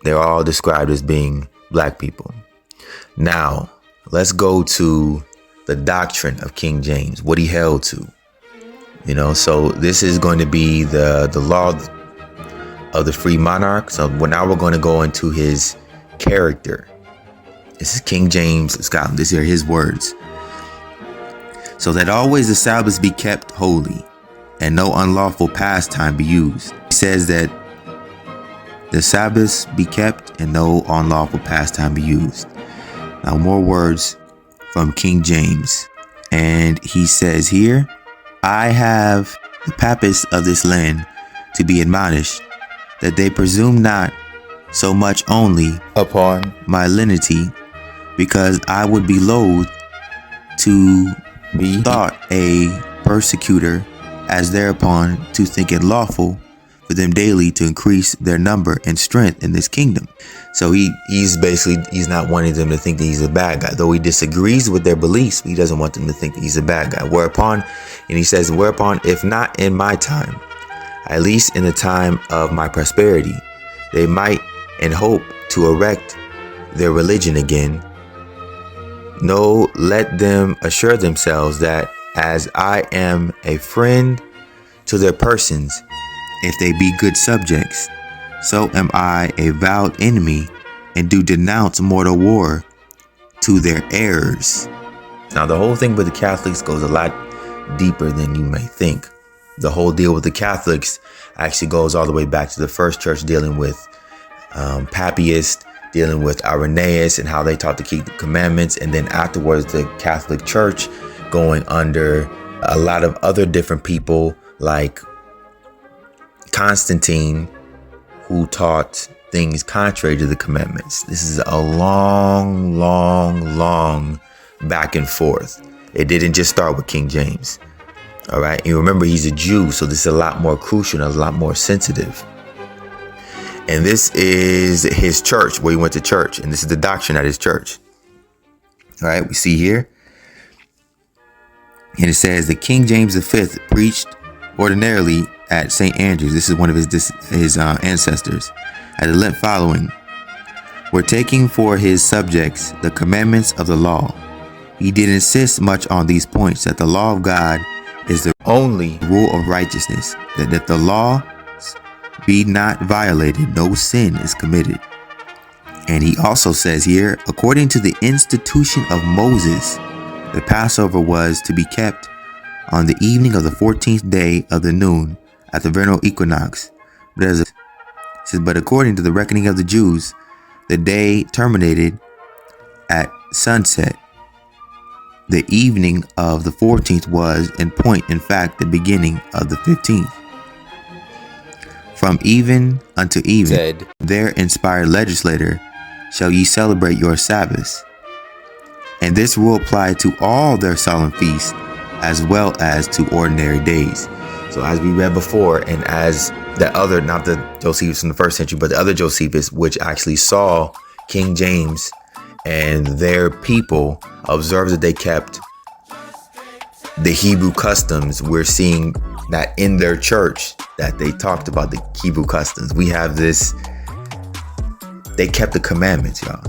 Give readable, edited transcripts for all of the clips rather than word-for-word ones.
They're all described as being black people. Now, let's go to the doctrine of King James, what he held to. So this is going to be the law of the free monarch. So now we're going to go into his character. This is King James of Scotland. These are his words. So that always the Sabbath be kept holy, and no unlawful pastime be used. He says that the Sabbaths be kept and no unlawful pastime be used. Now more words from King James. And he says here, I have the papists of this land to be admonished, that they presume not so much only upon my lenity, because I would be loath to be thought a persecutor, as thereupon to think it lawful for them daily to increase their number and strength in this kingdom. So he's not wanting them to think that he's a bad guy, though he disagrees with their beliefs. He doesn't want them to think that he's a bad guy. Whereupon, if not in my time, at least in the time of my prosperity, they might and hope to erect their religion again. No, let them assure themselves that as I am a friend to their persons, if they be good subjects, so am I a vowed enemy, and do denounce mortal war to their errors. Now, the whole thing with the Catholics goes a lot deeper than you may think. The whole deal with the Catholics actually goes all the way back to the first church, dealing with Papists, dealing with Irenaeus and how they taught to keep the commandments. And then afterwards, the Catholic Church going under a lot of other different people like Constantine, who taught things contrary to the commandments. This is a long back and forth. It didn't just start with King James. All right. And remember, he's a Jew, so this is a lot more crucial and a lot more sensitive. And this is his church, where he went to church. And this is the doctrine at his church. All right. We see here. And it says that King James V preached ordinarily at St. Andrews. This is one of his ancestors. At the Lent following, were taking for his subjects the commandments of the law. He did insist much on these points, that the law of God is the only rule of righteousness, that the law be not violated, no sin is committed. And he also says here, according to the institution of Moses, the Passover was to be kept on the evening of the 14th day of the noon at the vernal equinox. But according to the reckoning of the Jews, the day terminated at sunset. The evening of the 14th was, in point, in fact, the beginning of the 15th. From even unto even, said, their inspired legislator, shall ye celebrate your Sabbaths. And this rule applied to all their solemn feasts, as well as to ordinary days. So as we read before, and as the other, not the Josephus from the first century, but the other Josephus, which actually saw King James and their people observe that they kept the Hebrew customs, we're seeing that in their church, that they talked about the Hebrew customs. We have this, they kept the commandments, y'all.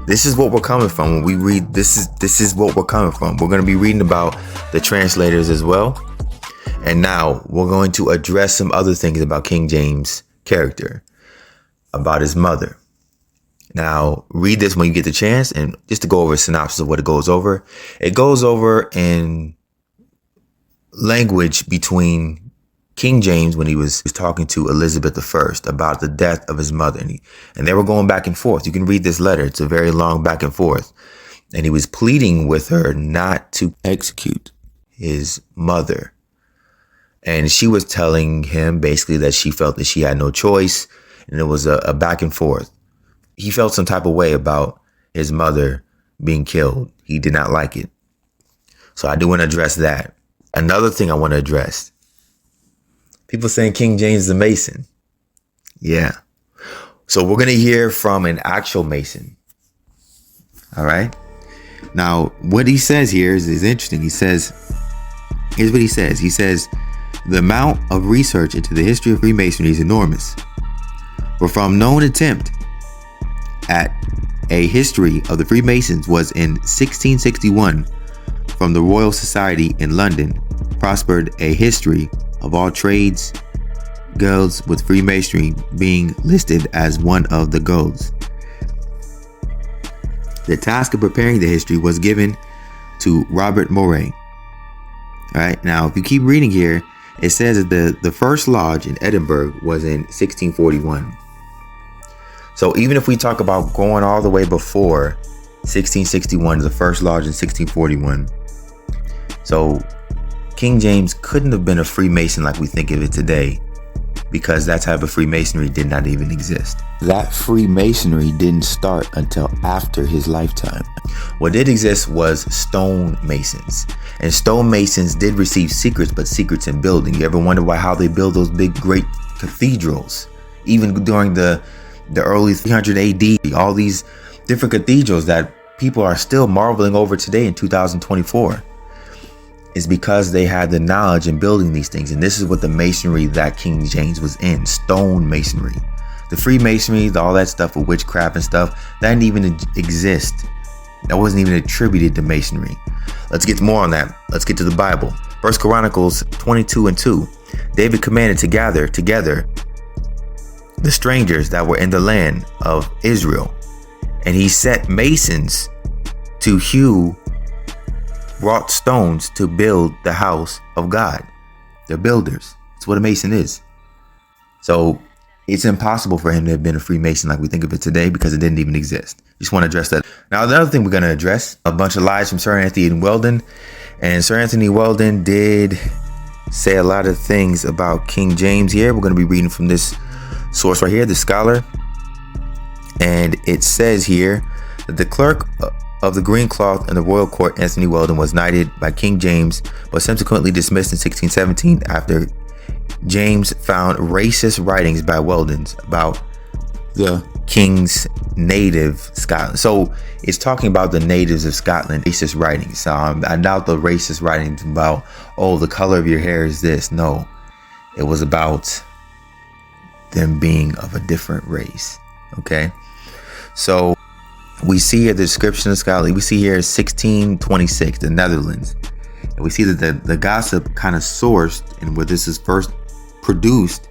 This is what we're coming from when we read. This is what we're coming from. We're going to be reading about the translators as well. And now we're going to address some other things about King James' character, about his mother. Now, read this when you get the chance, and just to go over a synopsis of what it goes over. It goes over in language between King James when he was talking to Elizabeth I about the death of his mother. And they were going back and forth. You can read this letter. It's a very long back and forth. And he was pleading with her not to execute his mother. And she was telling him basically that she felt that she had no choice. And it was a back and forth. He felt some type of way about his mother being killed. He did not like it. So I do want to address that. Another thing I want to address. People saying King James is a Mason. Yeah. So we're going to hear from an actual Mason. All right. Now, what he says here is interesting. He says, here's what he says. He says, the amount of research into the history of Freemasonry is enormous. For from known attempt at a history of the Freemasons was in 1661 from the Royal Society in London. Prospered a history of all trades guilds, with Freemasonry being listed as one of the guilds. The task of preparing the history was given to Robert Moray. All right, now if you keep reading here, it says that the first lodge in Edinburgh was in 1641. So even if we talk about going all the way before 1661, the first lodge in 1641. So King James couldn't have been a Freemason like we think of it today, because that type of Freemasonry did not even exist. That Freemasonry didn't start until after his lifetime. What did exist was stonemasons. And stonemasons did receive secrets, but secrets in building. You ever wonder how they build those big, great cathedrals? Even during the early 300 AD, all these different cathedrals that people are still marveling over today in 2024. Is because they had the knowledge in building these things. And this is what the masonry that King James was in, stone masonry. The Freemasonry, all that stuff with witchcraft and stuff, that didn't even exist. That wasn't even attributed to masonry. Let's get more on that. Let's get to the Bible. 1 Chronicles 22:2. David commanded to gather together the strangers that were in the land of Israel. And he set masons to hew wrought stones to build the house of God. They're builders. That's what a mason is. So it's impossible for him to have been a Freemason like we think of it today, because it didn't even exist. Just want to address that. Now, the other thing we're going to address, a bunch of lies from Sir Anthony Weldon. And Sir Anthony Weldon did say a lot of things about King James here. We're going to be reading from this source right here, the scholar. And it says here that the clerk of the Green Cloth in the Royal Court, Anthony Weldon, was knighted by King James, but subsequently dismissed in 1617 after James found racist writings by Weldon's about the king's native Scotland. So it's talking about the natives of Scotland, racist writings. I doubt the racist writings about, oh, the color of your hair is this. No, it was about them being of a different race. Okay, so we see here the description of Scotland. We see here 1626, the Netherlands. And we see that the gossip kind of sourced, and where this is first produced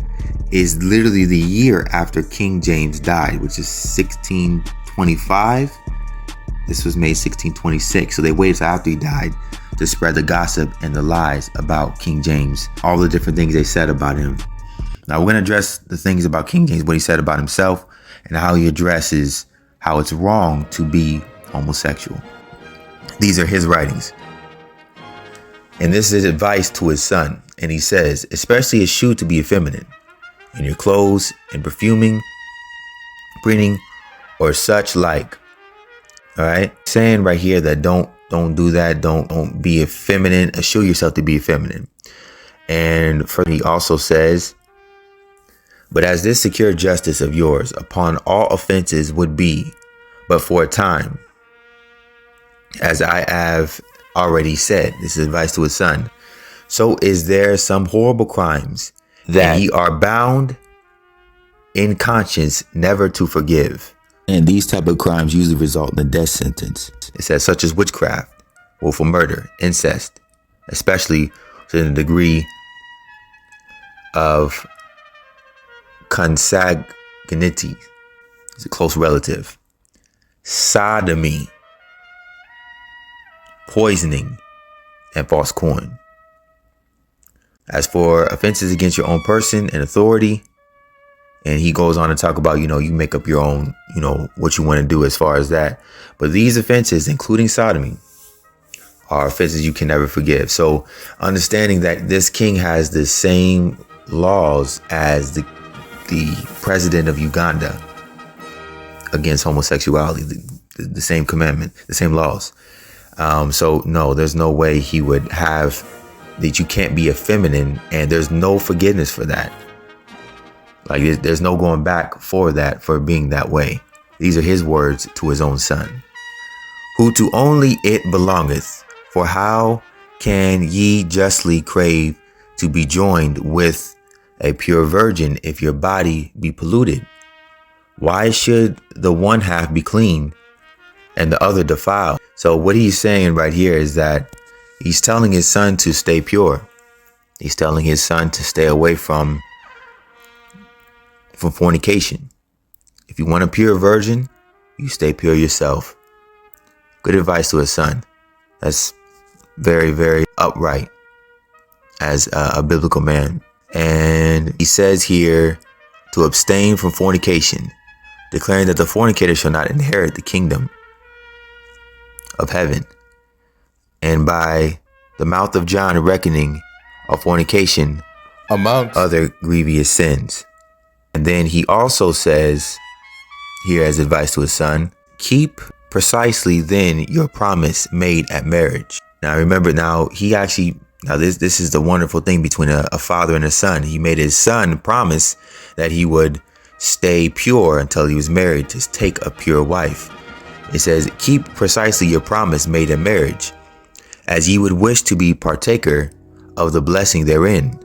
is literally the year after King James died, which is 1625. This was made 1626. So they waited till after he died to spread the gossip and the lies about King James, all the different things they said about him. Now we're going to address the things about King James, what he said about himself, and how he addresses how it's wrong to be homosexual. These are his writings. And this is advice to his son. And he says, especially eschew to be effeminate in your clothes and perfuming, preening, or such like. All right. Saying right here that don't do that. Don't be effeminate. Eschew yourself to be effeminate. And he also says, but as this secure justice of yours upon all offenses would be, but for a time, as I have already said, this is advice to his son, so is there some horrible crimes that ye are bound in conscience never to forgive. And these type of crimes usually result in a death sentence. It says such as witchcraft, willful murder, incest, especially to the degree of consanguinity, it's a close relative, sodomy, poisoning, and false coin. As for offenses against your own person and authority, and he goes on to talk about, you make up your own, what you want to do as far as that. But these offenses, including sodomy, are offenses you can never forgive. So understanding that this king has the same laws as the president of Uganda against homosexuality, the same commandment, the same laws. So no, there's no way he would have that. You can't be effeminate, and there's no forgiveness for that. Like there's no going back for that, for being that way. These are his words to his own son, who to only it belongeth. For how can ye justly crave to be joined with a pure virgin if your body be polluted? Why should the one half be clean and the other defiled? So what he's saying right here is that he's telling his son to stay pure. He's telling his son to stay away from fornication. If you want a pure virgin, you stay pure yourself. Good advice to his son. That's very, very upright as a biblical man. And he says here to abstain from fornication, declaring that the fornicator shall not inherit the kingdom of heaven. And by the mouth of John reckoning of fornication amongst other grievous sins. And then he also says here as advice to his son, keep precisely then your promise made at marriage. Now remember, this is the wonderful thing between a father and a son. He made his son promise that he would stay pure until he was married, to take a pure wife. It says, keep precisely your promise made in marriage, as ye would wish to be partaker of the blessing therein.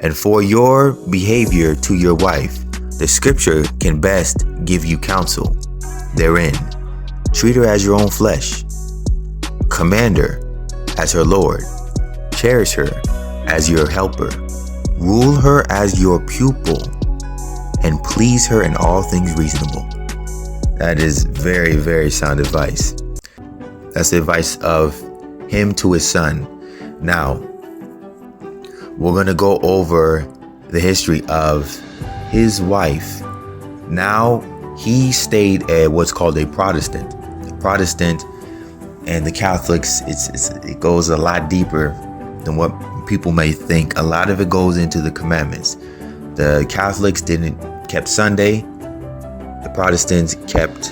And for your behavior to your wife, the scripture can best give you counsel therein. Treat her as your own flesh. Command her as her Lord. Cherish her as your helper. Rule her as your pupil. And please her in all things reasonable. That is very, very sound advice. That's the advice of him to his son. Now, we're going to go over the history of his wife. Now, he stayed at what's called a Protestant. Protestant and the Catholics, it goes a lot deeper than what people may think. A lot of it goes into the commandments. The Catholics kept Sunday. The Protestants kept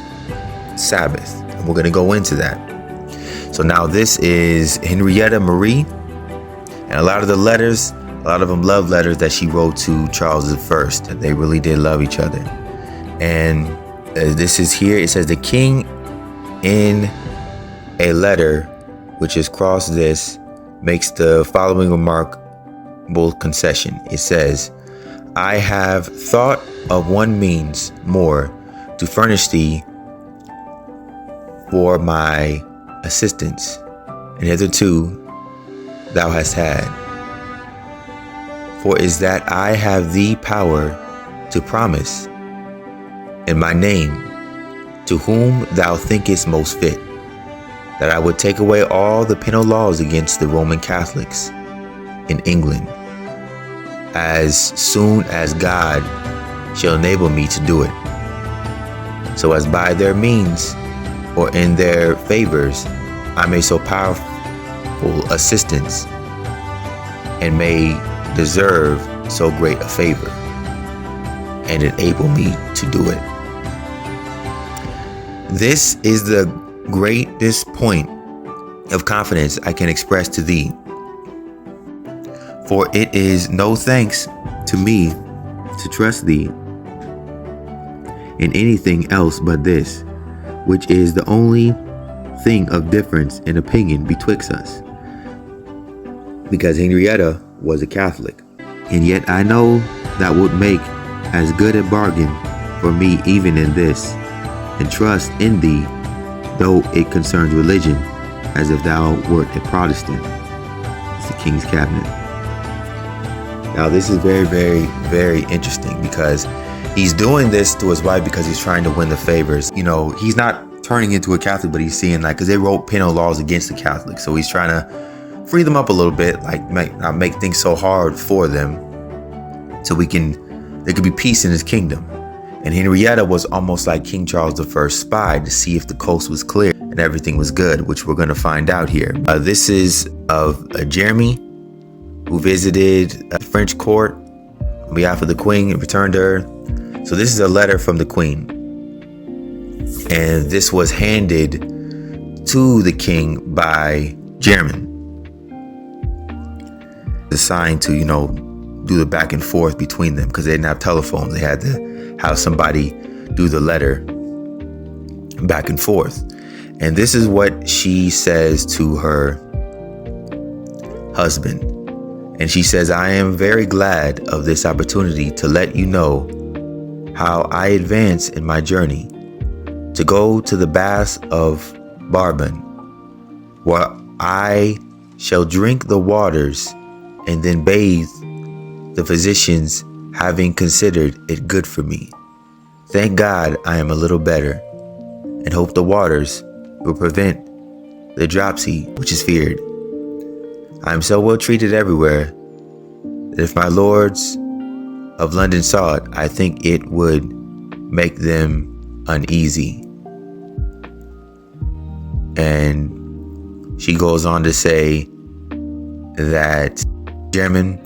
Sabbath. And we're going to go into that. So now this is Henrietta Marie. And a lot of them love letters that she wrote to Charles I. They really did love each other. And this is here. It says the king in a letter, which is cross this, makes the following remarkable concession. It says, I have thought of one means more to furnish thee for my assistance, and hitherto thou hast had. For is that I have thee power to promise in my name to whom thou thinkest most fit, that I would take away all the penal laws against the Roman Catholics in England, as soon as God shall enable me to do it, so as by their means or in their favors I may so powerful assistance and may deserve so great a favor, and enable me to do it. This is the greatest point of confidence I can express to thee, for it is no thanks to me to trust thee in anything else but this, which is the only thing of difference in opinion betwixt us, because Henrietta was a Catholic, and yet I know that would make as good a bargain for me even in this, and trust in thee, though it concerns religion, as if thou wert a Protestant. It's the King's Cabinet. Now this is very, very, very interesting, because he's doing this to his wife because he's trying to win the favors. You know, he's not turning into a Catholic, but he's seeing because they wrote penal laws against the Catholics. So he's trying to free them up a little bit, not make things so hard for them, so there could be peace in his kingdom. And Henrietta was almost like King Charles I's spy to see if the coast was clear and everything was good, which we're going to find out here. This is of Jeremy, who visited the French court on behalf of the queen and returned her. So this is a letter from the queen. And this was handed to the king by Jeremy. Assigned to, do the back and forth between them, because they didn't have telephones. They had to have somebody do the letter back and forth. And this is what she says to her husband. And she says, I am very glad of this opportunity to let you know how I advance in my journey, to go to the baths of Barban, where I shall drink the waters and then bathe the physicians, having considered it good for me. Thank God I am a little better, and hope the waters will prevent the dropsy which is feared. I am so well treated everywhere that if my lords of London saw it, I think it would make them uneasy. And she goes on to say that Chairman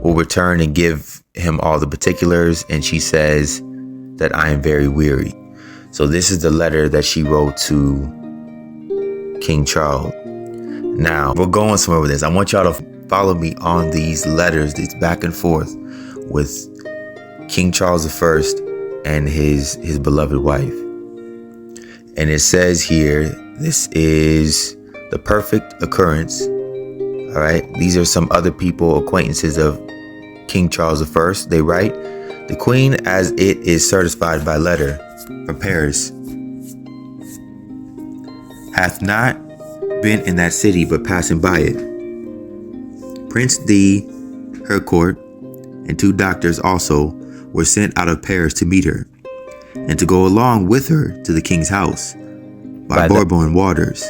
will return and give him all the particulars, and she says that I am very weary. So this is the letter that she wrote to King Charles. Now, we're going somewhere with this. I want y'all to follow me on these letters, these back and forth with King Charles I and his beloved wife. And it says here, this is the perfect occurrence. All right. These are some other people, acquaintances of King Charles I. They write, the Queen, as it is certified by letter from Paris, hath not been in that city, but passing by it. Prince D. Harcourt and 2 doctors also were sent out of Paris to meet her, and to go along with her to the king's house by Bourbon waters.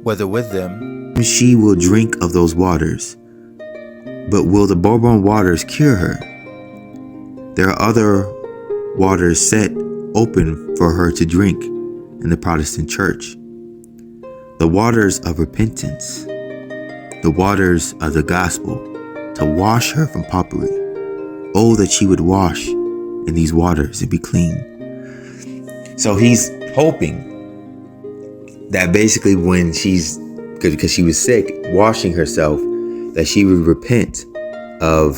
Whether with them she will drink of those waters, but will the Bourbon waters cure her? There are other waters set open for her to drink in the Protestant church. The waters of repentance, the waters of the gospel, to wash her from popery. Oh, that she would wash in these waters and be clean. So he's hoping that basically when because she was sick, washing herself, that she would repent of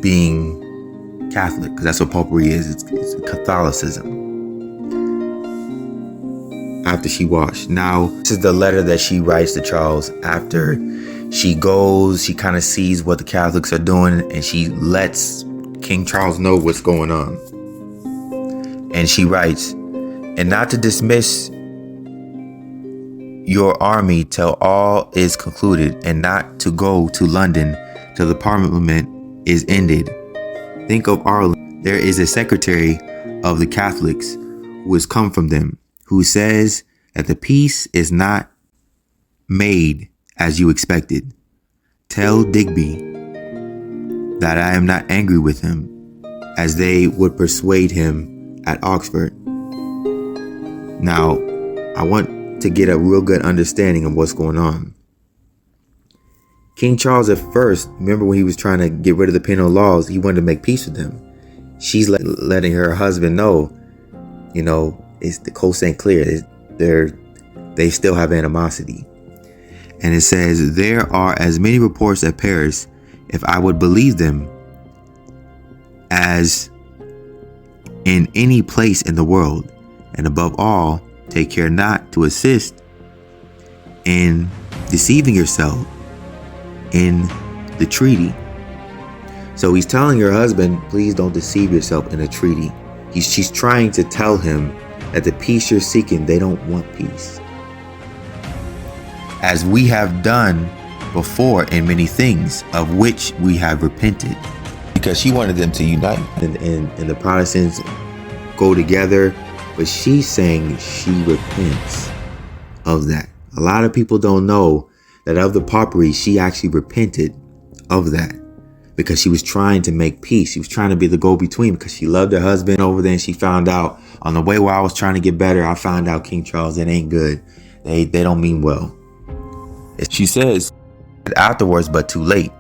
being Catholic, because that's what popery is. It's Catholicism. After she washed. Now, this is the letter that she writes to Charles after she goes, she kind of sees what the Catholics are doing, and she lets King Charles know what's going on. And she writes, and not to dismiss your army till all is concluded, and not to go to London till the Parliament is ended. Think of Ireland. There is a secretary of the Catholics who has come from them, who says that the peace is not made as you expected. Tell Digby that I am not angry with him, as they would persuade him at Oxford. Now, I want to get a real good understanding of what's going on. King Charles at first, remember when he was trying to get rid of the penal laws, he wanted to make peace with them. She's letting her husband know, it's the coast ain't clear. They still have animosity. And it says, there are as many reports at Paris, if I would believe them, as in any place in the world. And above all, take care not to assist in deceiving yourself in the treaty. So he's telling her husband, please don't deceive yourself in a treaty. She's trying to tell him that the peace you're seeking, they don't want peace. As we have done before in many things, of which we have repented. Because she wanted them to unite and the Protestants go together. But she's saying she repents of that. A lot of people don't know that of the popery, she actually repented of that. Because she was trying to make peace. She was trying to be the go-between because she loved her husband over there. And she found out on the way where I was trying to get better, I found out King Charles, it ain't good. They don't mean well. She says afterwards, but too late.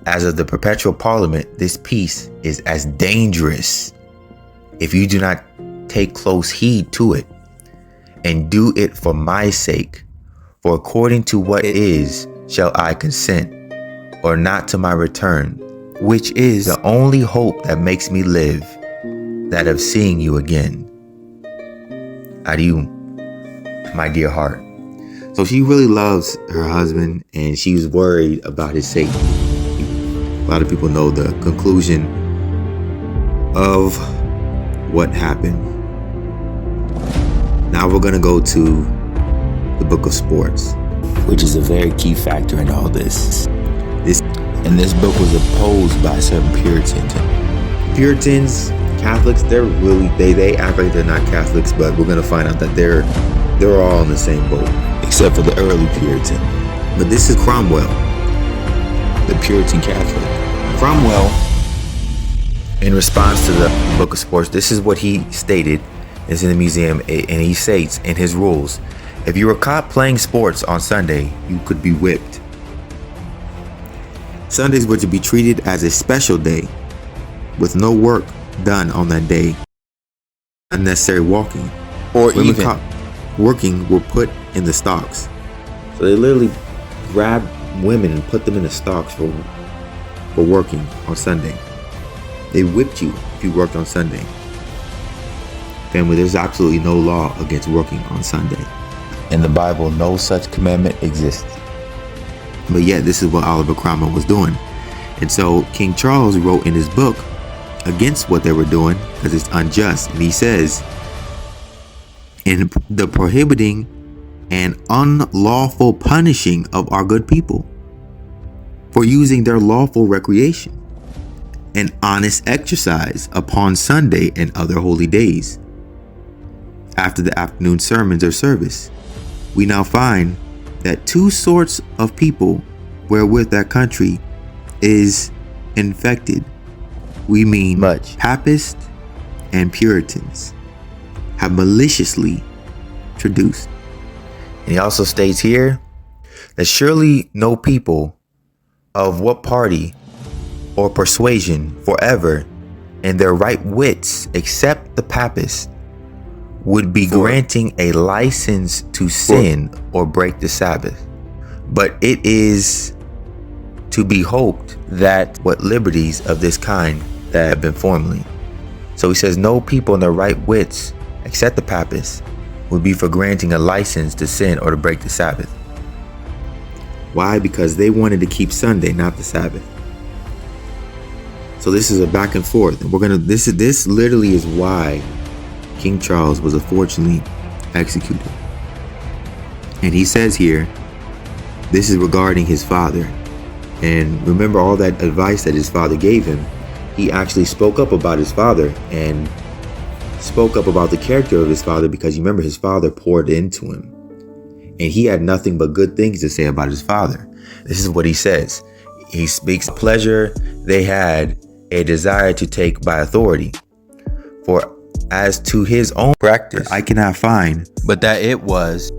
As of the perpetual parliament, this peace is as dangerous if you do not take close heed to it and do it for my sake. For according to what it is, shall I consent, or not to my return, which is the only hope that makes me live, that of seeing you again. Adieu, my dear heart. So she really loves her husband, and she was worried about his safety. A lot of people know the conclusion of what happened. Now we're going to go to the book of sports, which is a very key factor in all this. This book was opposed by certain Puritans. Puritans, Catholics, they act like they're not Catholics, but we're going to find out that they're all in the same boat, except for the early Puritan. But this is Cromwell, the Puritan Catholic. Cromwell, in response to the book of sports, this is what he stated. It's in the museum, and he states in his rules, if you were caught playing sports on Sunday, you could be whipped. Sundays were to be treated as a special day, with no work done on that day, unnecessary walking, or women even caught working were put in the stocks. So they literally grabbed women and put them in the stocks for working on Sunday. They whipped you if you worked on Sunday. Family, there's absolutely no law against working on Sunday. In the Bible, no such commandment exists. But yet, this is what Oliver Cromwell was doing. And so King Charles wrote in his book against what they were doing because it's unjust. And he says, in the prohibiting and unlawful punishing of our good people for using their lawful recreation and honest exercise upon Sunday and other holy days, after the afternoon sermons or service, we now find that two sorts of people wherewith that country is infected. We mean much Papists and Puritans have maliciously traduced. And he also states here that surely no people of what party or persuasion forever in their right wits except the Papists would be granting a license to sin or break the Sabbath. But it is to be hoped that what liberties of this kind that have been formerly. So he says no people in their right wits, except the Papists, would be for granting a license to sin or to break the Sabbath. Why? Because they wanted to keep Sunday, not the Sabbath. So this is a back and forth. And this literally is why King Charles was unfortunately executed. And he says here, this is regarding his father. And remember all that advice that his father gave him. He actually spoke up about his father and spoke up about the character of his father, because you remember his father poured into him. And he had nothing but good things to say about his father. This is what he says. He speaks pleasure they had a desire to take by authority. For as to his own practice, I cannot find, but that it was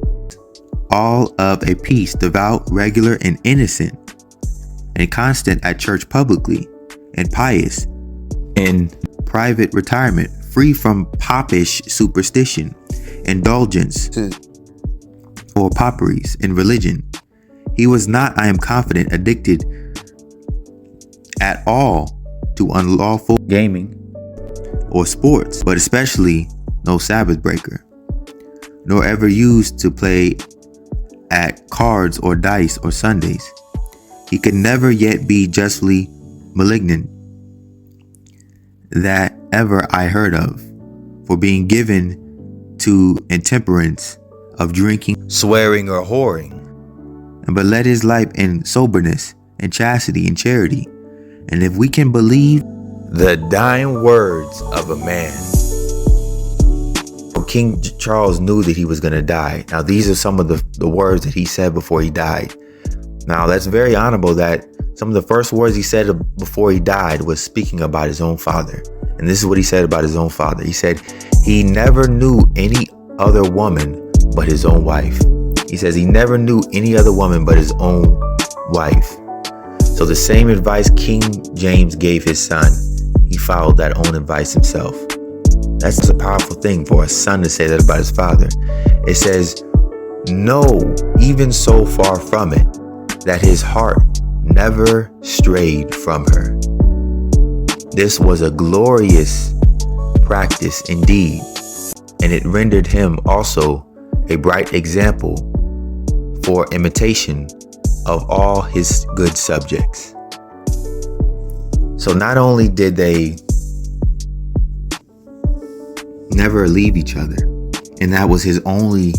all of a piece, devout, regular, and innocent, and constant at church publicly, and pious in private retirement, free from popish superstition, indulgence, or popperies in religion. He was not, I am confident, addicted at all to unlawful gaming or sports, but especially no Sabbath breaker, nor ever used to play at cards or dice or Sundays. He could never yet be justly malignant that ever I heard of, for being given to intemperance of drinking, swearing, or whoring. But let his life in soberness and chastity and charity. And if we can believe the dying words of a man. King Charles knew that he was going to die. Now, these are some of the words that he said before he died. Now, that's very honorable that some of the first words he said before he died was speaking about his own father. And this is what he said about his own father. He said he never knew any other woman but his own wife. He says he never knew any other woman but his own wife. So the same advice King James gave his son, he followed that own advice himself. That's a powerful thing for a son to say that about his father. It says, no, even so far from it, that his heart never strayed from her. This was a glorious practice indeed, and it rendered him also a bright example for imitation of all his good subjects. So not only did they never leave each other. And that was his only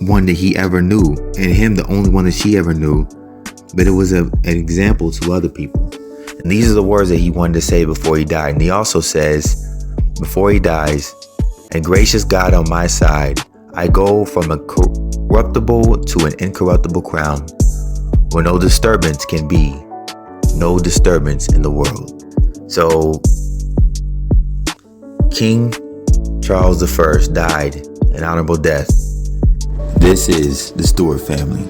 one that he ever knew, and him the only one that she ever knew. But it was an example to other people. And these are the words that he wanted to say before he died. And he also says, before he dies, "And gracious God on my side, I go from a corruptible to an incorruptible crown, where no disturbance can be, no disturbance in the world." So King Charles I died an honorable death. This is the Stewart family.